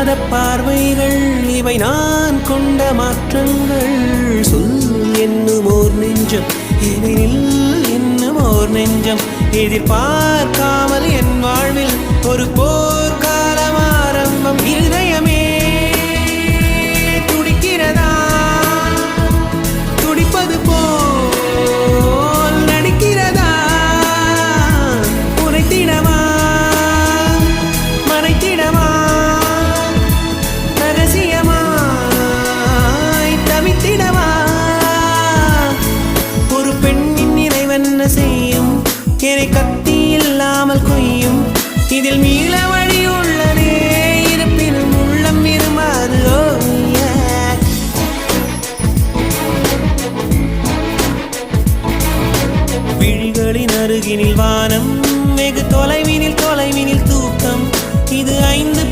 காணாத பார்வைகள் இவை நான் கொண்ட மாற்றங்கள். சொல் என்னும் ஓர் நெஞ்சம், எதிரில் என்னும் ஓர் நெஞ்சம், எதிர்பார்க்காமல் என் வாழ்வில் ஒரு போர்க்காலம் ஆரம்பம். இருதயமே துடிக்கிறதா, துடிப்பது போல் நடிக்கிறதா, உரைத்திடவா மறைத்திடவா, ரகசியமாய் தவித்திடவா. ஒரு பெண்ணின் நிறைவென்ன செய்யும், என்னை கத்தி இல்லாமல் கொய்யும், இதில் மீள வழி உள்ளதே, இருப்பினும் உள்ளம் இருமாது. விழிகளின் அருகினில் வானம், வெகு தொலைவினில் தொலைவினில் தூக்கம், இது 5